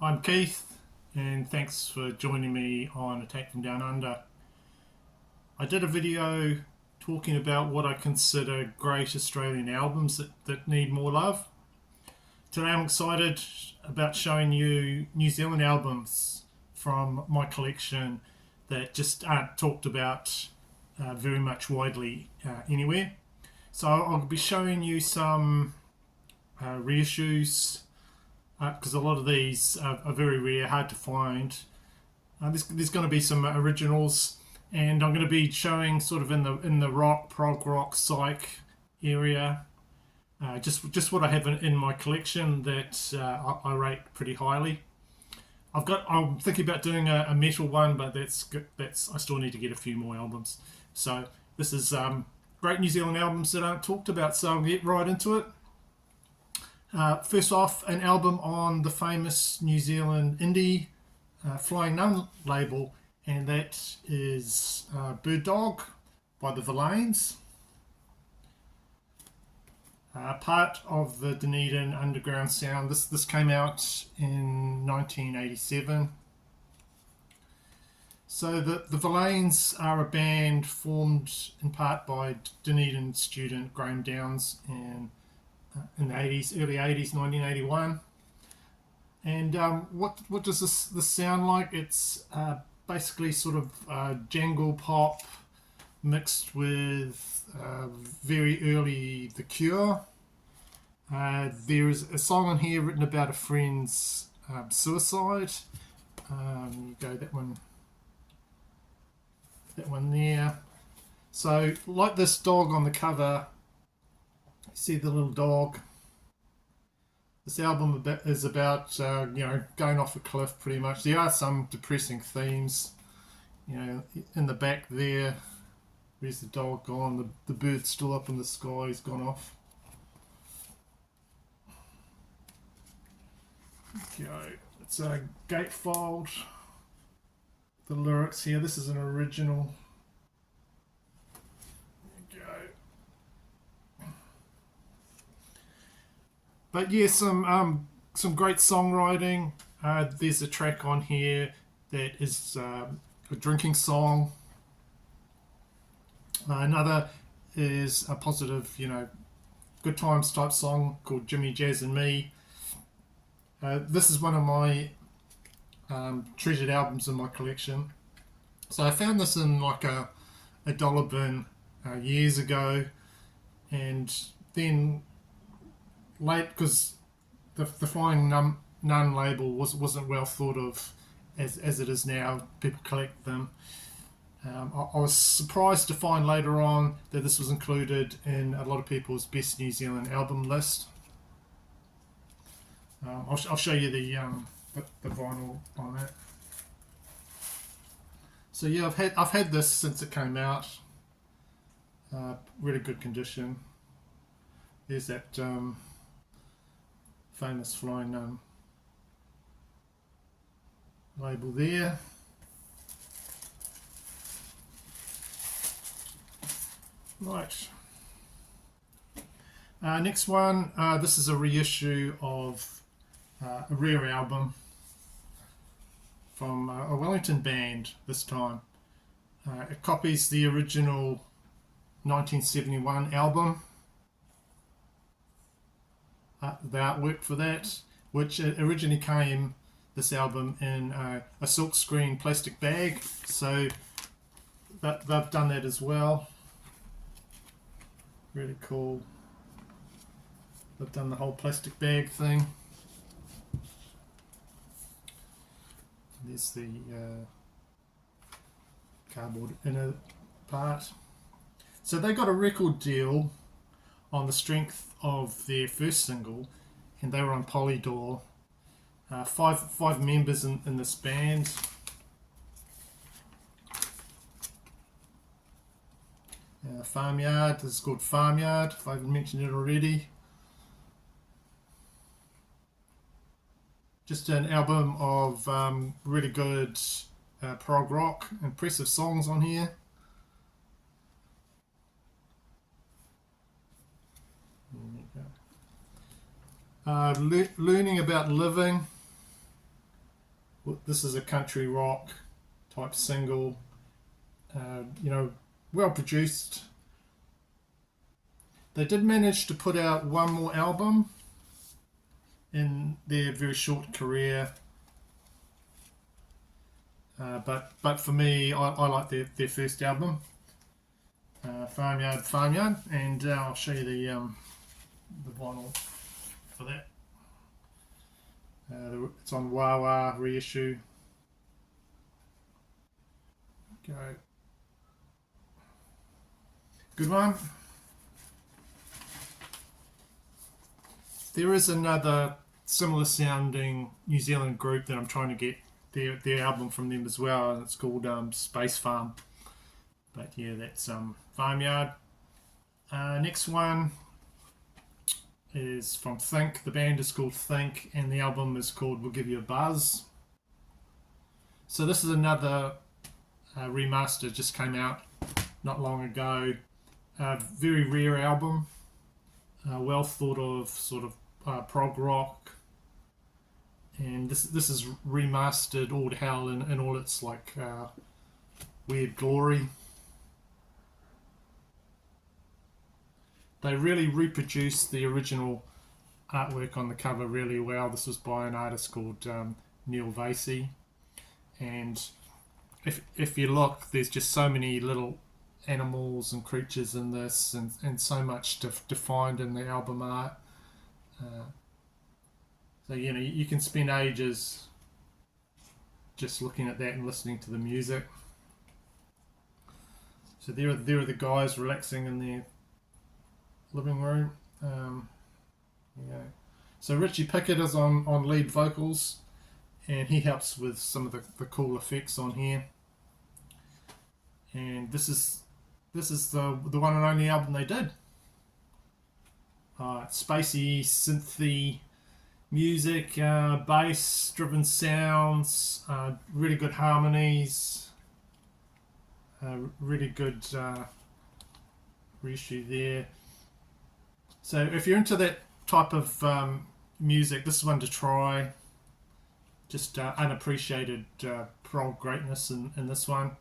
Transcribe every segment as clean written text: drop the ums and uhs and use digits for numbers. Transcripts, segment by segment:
I'm Keith, and thanks for joining me on Attack from Down Under. I did a video talking about what I consider great Australian albums that need more love. Today I'm excited about showing you New Zealand albums from my collection that just aren't talked about very much widely anywhere. So I'll be showing you some reissues, because a lot of these are very rare, hard to find. There's going to be some originals, and I'm going to be showing sort of in the rock, prog rock, psych area, just what I have in my collection that I rate pretty highly. I'm thinking about doing a metal one, but that's I still need to get a few more albums. So this is great New Zealand albums that aren't talked about. So I'll get right into it. First off, an album on the famous New Zealand indie Flying Nun label, and that is Bird Dog by the Verlaines. Part of the Dunedin underground sound. This came out in 1987. So the Verlaines are a band formed in part by Dunedin student Graham Downs in the 80s, early 80s, 1981. And what does this sound like? It's basically sort of jangle pop mixed with very early The Cure. There is a song on here written about a friend's suicide. You go that one there. So like this dog on the cover, you see the little dog. This album is about going off a cliff pretty much. There are some depressing themes. In the back there, where's the dog gone? The bird's still up in the sky, he's gone off. Okay, it's a gatefold. The lyrics here, this is an original. There you go. But yeah, some great songwriting. There's a track on here that is a drinking song. Another is a positive, good times type song called Jimmy, Jazz and Me. This is one of my treasured albums in my collection. So I found this in like a dollar bin years ago, and then late, because the Flying Nun label wasn't well thought of as it is now. People collect them. I was surprised to find later on that this was included in a lot of people's best New Zealand album list. I'll show you the vinyl on that. So yeah, I've had this since it came out. Really good condition. There's that famous Flying Nun label there. Right. Next one. This is a reissue of a rare album from a Wellington band this time. It copies the original 1971 album. The artwork for that, which originally came, this album, in a silkscreen plastic bag. So they've done that as well. Really cool. They've done the whole plastic bag thing. There's the cardboard inner part. So they got a record deal on the strength of their first single, and they were on Polydor. Five members in this band. Farmyard, this is called Farmyard, if I haven't mentioned it already. Just an album of really good prog rock, impressive songs on here. Learning about living. This is a country rock type single. Well produced. They did manage to put out one more album in their very short career. But for me, I like their first album, Farmyard, and I'll show you the vinyl for that. It's on Wah Wah reissue. Go. Good one. There is another similar sounding New Zealand group that I'm trying to get their album from them as well, and it's called Space Farm. But yeah, that's Farmyard. Next one is from Think. The band is called Think, and the album is called We'll Give You a Buzz. So this is another remaster, just came out not long ago. Very rare album, well thought of, sort of prog rock, and this is remastered all to hell in all its like weird glory. They really reproduced the original artwork on the cover really well. This was by an artist called Neil Vasey, and if you look, there's just so many little animals and creatures in this, and so much to find in the album art. So you can spend ages just looking at that and listening to the music. So there are the guys relaxing in their living room. So Richie Pickett is on lead vocals, and he helps with some of the cool effects on here. And this is the one and only album they did. Spacey, synthy music, bass-driven sounds, really good harmonies, really good reissue there. So if you're into that type of music, this is one to try. Just unappreciated prog greatness in this one.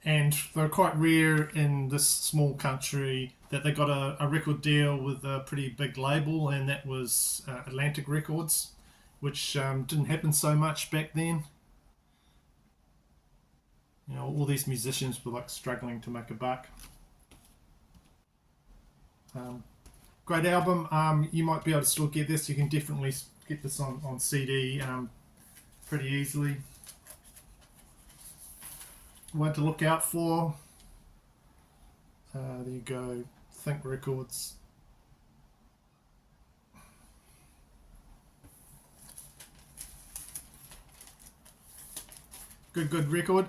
And they're quite rare in this small country that they got a record deal with a pretty big label, and that was Atlantic Records, which didn't happen so much back then. All these musicians were like struggling to make a buck. Great album. You might be able to still get this. You can definitely get this on CD pretty easily. One to look out for. There you go. Think Records. Good record.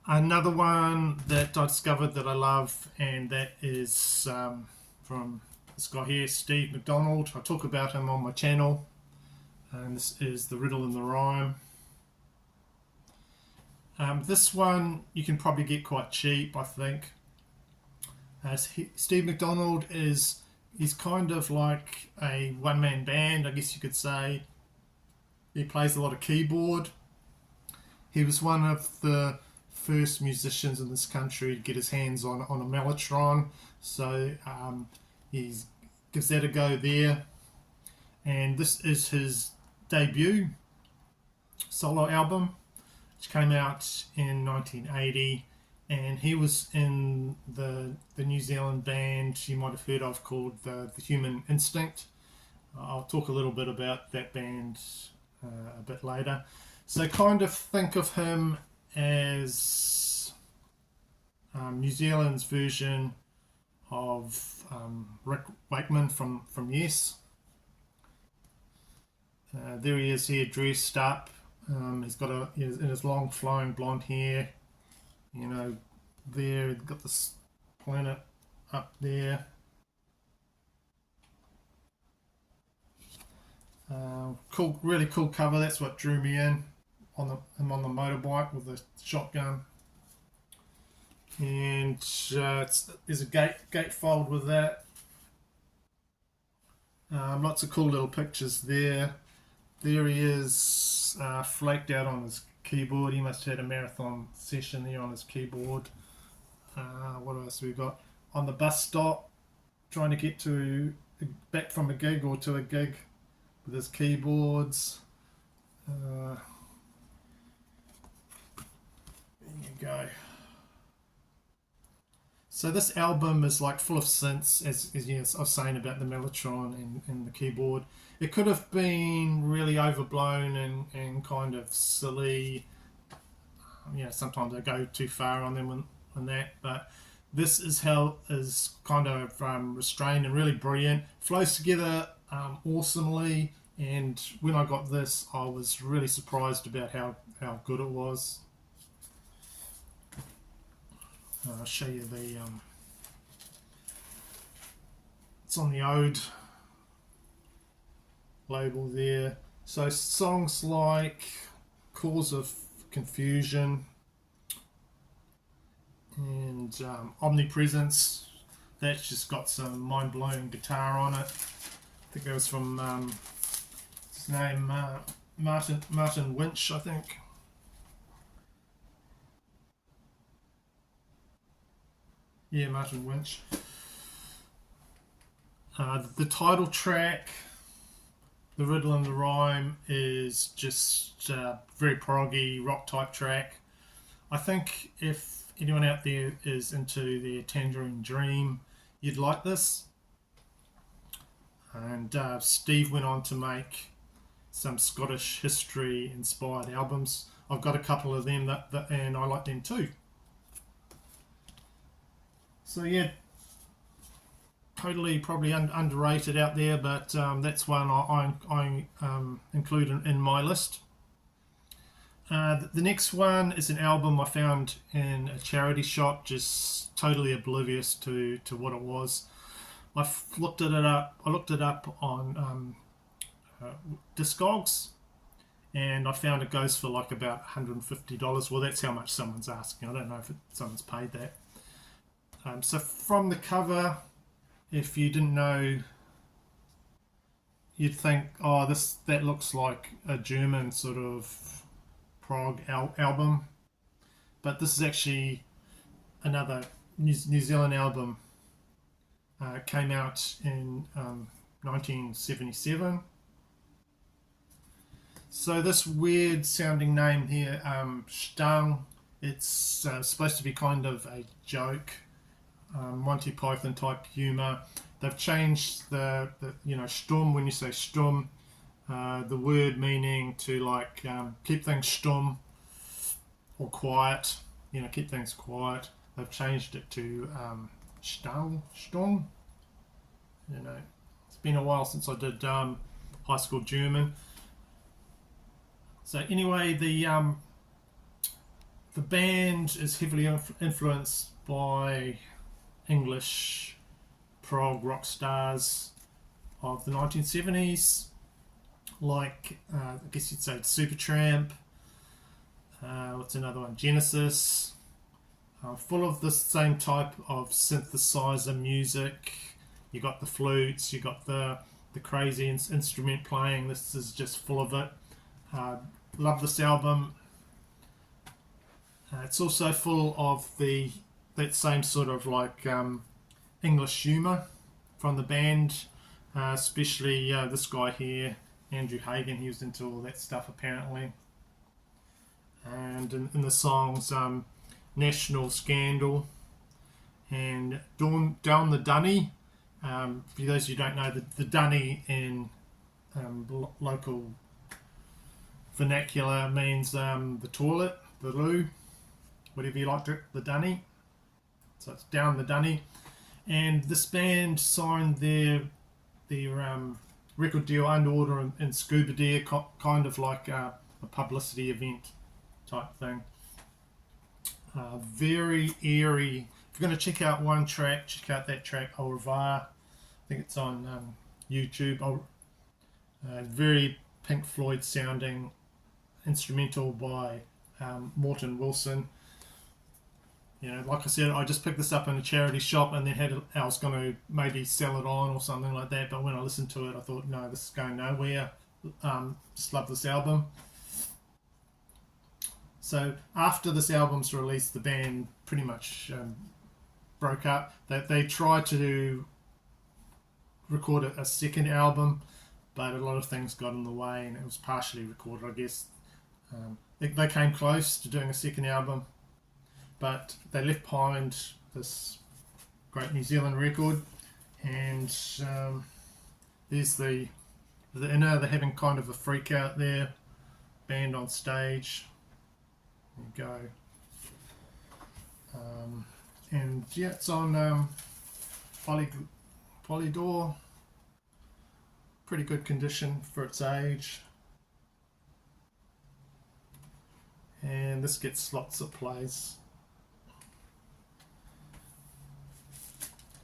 Another one that I discovered that I love, and that is from this guy here, Steve McDonald. I talk about him on my channel, and this is The Riddle and the Rhyme. This one you can probably get quite cheap, I think. Steve McDonald he's kind of like a one-man band, I guess you could say. He plays a lot of keyboard. He was one of the first musicians in this country to get his hands on a mellotron, so he gives that a go there. And this is his debut solo album, which came out in 1980, and he was in the New Zealand band you might have heard of called the Human Instinct. I'll talk a little bit about that band a bit later. So kind of think of him as New Zealand's version of Rick Wakeman from Yes. There he is here, dressed up. He's got in his long flowing blonde hair. There he's got this planet up there. Cool, really cool cover. That's what drew me in. Him on the motorbike with a shotgun, and there's a gatefold with that. Lots of cool little pictures there. There he is looks flaked out on his keyboard. He must have had a marathon session there on his keyboard. What else we got? On the bus stop, trying to get back from a gig or to a gig with his keyboards. There you go. So this album is like full of synths, as I was saying about the Mellotron and the keyboard. It could have been really overblown and kind of silly. Sometimes I go too far on them on that, but this is kind of restrained and really brilliant. Flows together awesomely, and when I got this, I was really surprised about how good it was. I'll show you it's on the Ode label there. So songs like Cause of Confusion and Omnipresence, that's just got some mind-blowing guitar on it. I think that was from his name, Martin Winch, I think. Yeah, Martin Winch. The title track, The Riddle and the Rhyme, is just very proggy rock type track. I think if anyone out there is into the Tangerine Dream, you'd like this. And Steve went on to make some Scottish history inspired albums. I've got a couple of them and I like them too. So yeah, totally probably underrated out there, but that's one I include in my list. The next one is an album I found in a charity shop, just totally oblivious to what it was. I looked it up on Discogs, and I found it goes for like about $150. Well, that's how much someone's asking. I don't know if someone's paid that. So from the cover, if you didn't know, you'd think, oh, that looks like a German sort of prog album, but this is actually another New Zealand album. Came out in 1977. So this weird sounding name here, Stang, it's supposed to be kind of a joke. Monty Python type humour. They've changed the Sturm, when you say Sturm, the word meaning to like keep things stumm or quiet, keep things quiet. They've changed it to Stung. It's been a while since I did high school German. So anyway, the band is heavily influenced by English prog rock stars of the 1970s, like I guess you'd say Supertramp. What's another one? Genesis. Full of the same type of synthesizer music. You got the flutes, you got the crazy instrument playing. This is just full of it. Love this album. It's also full of that same sort of like English humour from the band, especially this guy here, Andrew Hagen. He was into all that stuff apparently. And in the songs National Scandal and Down the Dunny. For those who don't know, the dunny in local vernacular means the toilet, the loo, whatever you like to, the dunny. So it's Down the Dunny. And this band signed their record deal under order in Scuba Dare, kind of like a publicity event type thing. Very eerie. If you're going to check out one track, check out that track, Au Revoir. I think it's on YouTube. Very Pink Floyd sounding instrumental by Morton Wilson. Like I said, I just picked this up in a charity shop and then I was going to maybe sell it on or something like that, but when I listened to it I thought, no, this is going nowhere. Just love this album. So after this album's released, the band pretty much broke up. They tried to record a second album, but a lot of things got in the way, and it was partially recorded, I guess. They came close to doing a second album, but they left behind this great New Zealand record, and there's the inner. They're having kind of a freak out there, band on stage. There you go. And yeah, it's on Polydor. Pretty good condition for its age. And this gets lots of plays.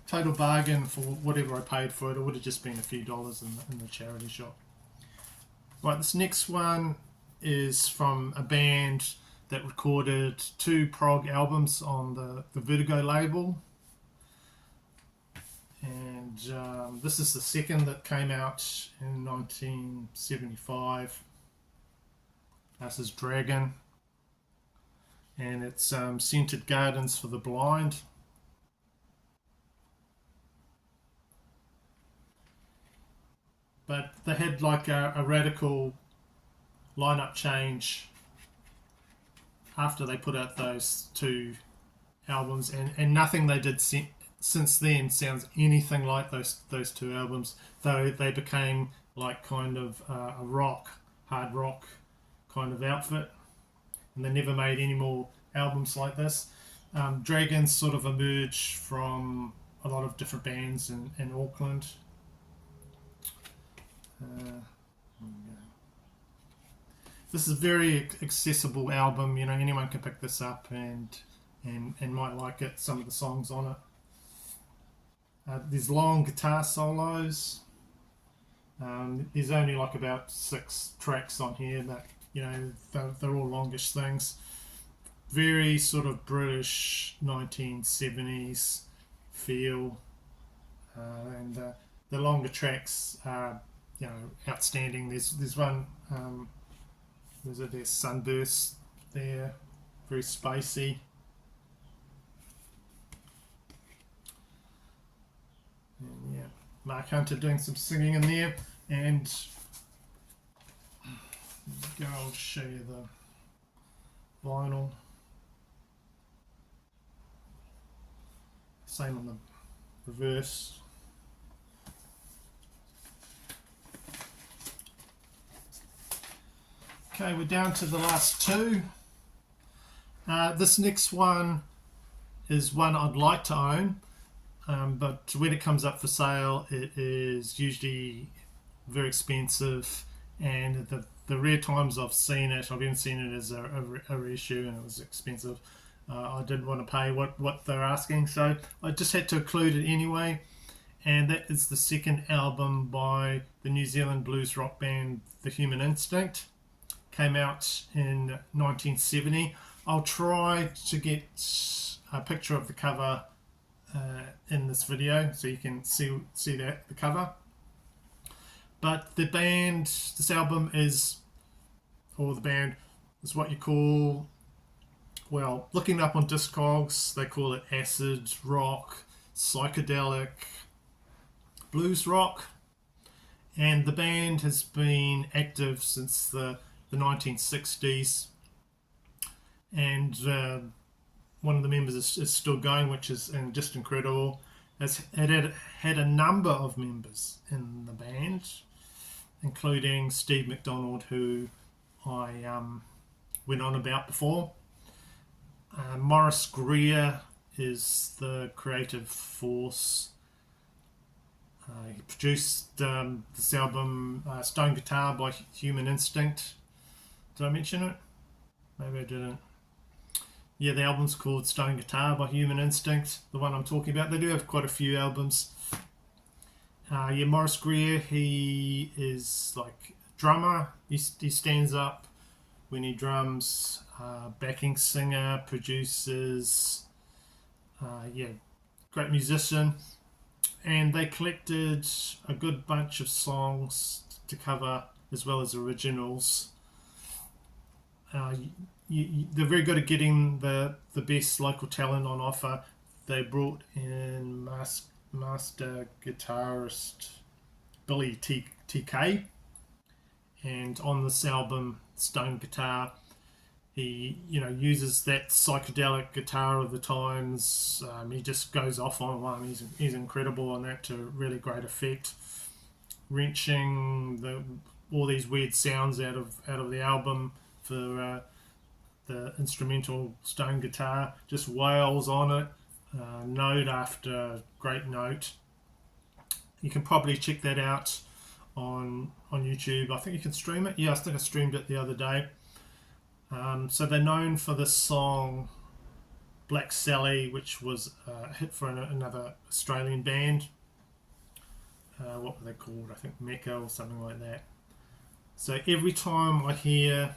Total bargain for whatever I paid for it. It would have just been a few dollars in the charity shop. Right, this next one is from a band that recorded 2 prog albums on the Vertigo label. And this is the second that came out in 1975. This is Dragon. And it's Scented Gardens for the Blind. But they had like a radical lineup change after they put out those 2 albums, and nothing they did since then sounds anything like those 2 albums, though they became like kind of a hard rock kind of outfit, and they never made any more albums like this. Dragons sort of emerged from a lot of different bands in Auckland. This is a very accessible album. You know, anyone can pick this up and might like it. Some of the songs on it. There's long guitar solos. There's only like about 6 tracks on here, but you know they're all longish things. Very sort of British 1970s feel, and the longer tracks are outstanding. There's one. There's Sunburst there, very spacey. And yeah, Mark Hunter doing some singing in there, and I'll show you the vinyl. Same on the reverse. Okay, we're down to the last 2. This next one is one I'd like to own, but when it comes up for sale, it is usually very expensive, and the rare times I've seen it, I've even seen it as a reissue, and it was expensive. I didn't want to pay what they're asking, so I just had to include it anyway, and that is the second album by the New Zealand blues rock band The Human Instinct. Came out in 1970. I'll try to get a picture of the cover in this video so you can see the cover. But the band, this album is, or the band is what you call, well, looking up on Discogs, they call it acid rock, psychedelic, blues rock. And the band has been active since the 1960s, and one of the members is still going, which is just incredible. It had a number of members in the band, including Steve McDonald, who I went on about before. Maurice Greer is the creative force. He produced this album, Stone Guitar by Human Instinct. Did I mention it? Maybe I didn't. Yeah, the album's called Stone Guitar by Human Instinct, the one I'm talking about. They do have quite a few albums. Yeah, Maurice Greer, he is like a drummer. He stands up when he drums. Backing singer, produces. Yeah, great musician. And they collected a good bunch of songs to cover as well as originals. they're very good at getting the best local talent on offer. They brought in master guitarist Billy TK, and on this album, Stone Guitar, he uses that psychedelic guitar of the times. He just goes off on one. He's incredible on that to really great effect, wrenching all these weird sounds out of the album for the instrumental Stone Guitar. Just wails on it, note after great note. You can probably check that out on YouTube. I think you can stream it. Yeah, I think I streamed it the other day. So they're known for this song Black Sally, which was a hit for another Australian band. What were they called? I think Mecca or something like that. So every time I hear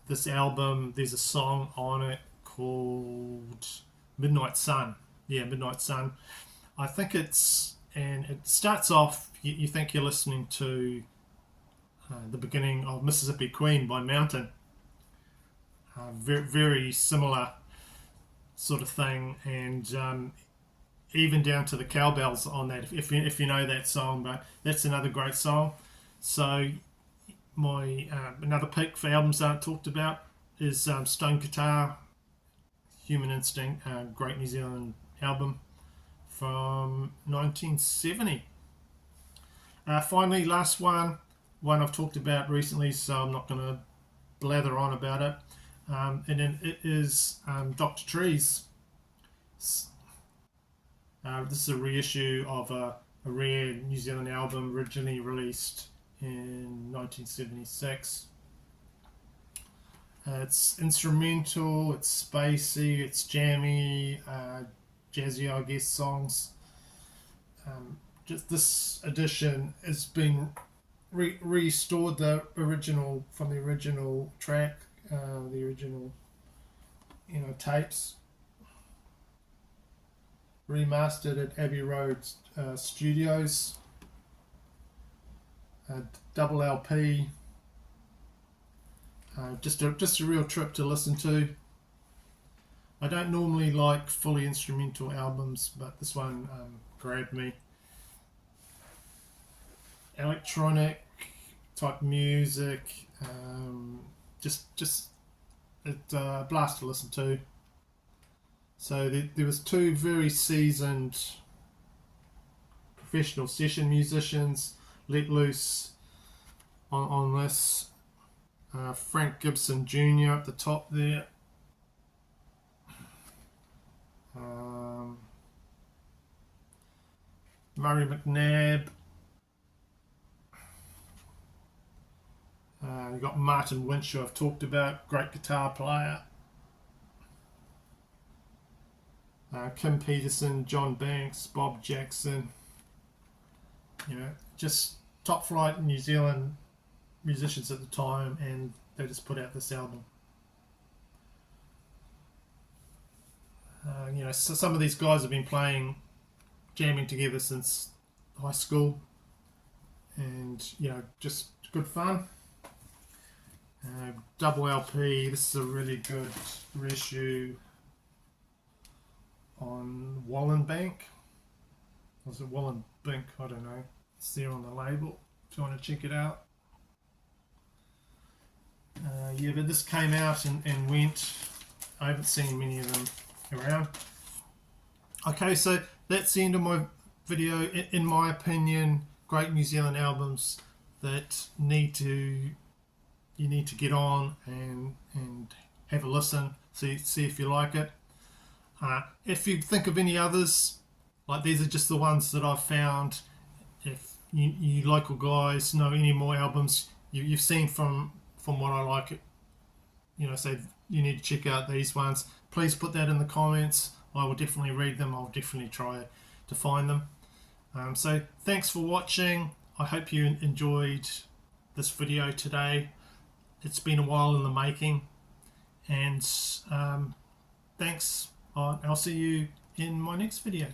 this album, there's a song on it called Midnight Sun. Yeah, Midnight Sun. I think it starts off, you think you're listening to the beginning of Mississippi Queen by Mountain. Very, very similar sort of thing, and even down to the cowbells on that, if you know that song. But that's another great song. So my another pick for albums that aren't talked about is Stone Guitar, Human Instinct, great New Zealand album from 1970. Finally, last one I've talked about recently, so I'm not going to blather on about it. And then it is Dr. Trees. This is a reissue of a rare New Zealand album originally released in 1976. It's instrumental, it's spacey, it's jammy, jazzy, I guess, songs. Just this edition has been restored from the original track, the original tapes, remastered at Abbey Road Studios, double LP. Just a real trip to listen to. I don't normally like fully instrumental albums, but this one grabbed me. Electronic type music, just a blast to listen to. So there was two very seasoned professional session musicians let loose on this. Frank Gibson Jr. at the top there. Murray McNabb. You've got Martin Winch, who I've talked about, great guitar player. Kim Peterson, John Banks, Bob Jackson. Just top flight New Zealand musicians at the time, and they just put out this album. So some of these guys have been jamming together since high school, and just good fun. Double LP. This is a really good reissue on Wallenbank. Was it Wallenbank? I don't know. It's there on the label if you want to check it out. But this came out and went. I haven't seen many of them around. Okay, so that's the end of my video. In my opinion, great New Zealand albums that you need to get on and have a listen, see if you like it. If you think of any others, like these are just the ones that I've found. If you local guys know any more albums you've seen from what I like, say you need to check out these ones, please put that in the comments. I will definitely read them. I'll definitely try to find them. So thanks for watching. I hope you enjoyed this video today. It's been a while in the making, and thanks. I'll see you in my next video.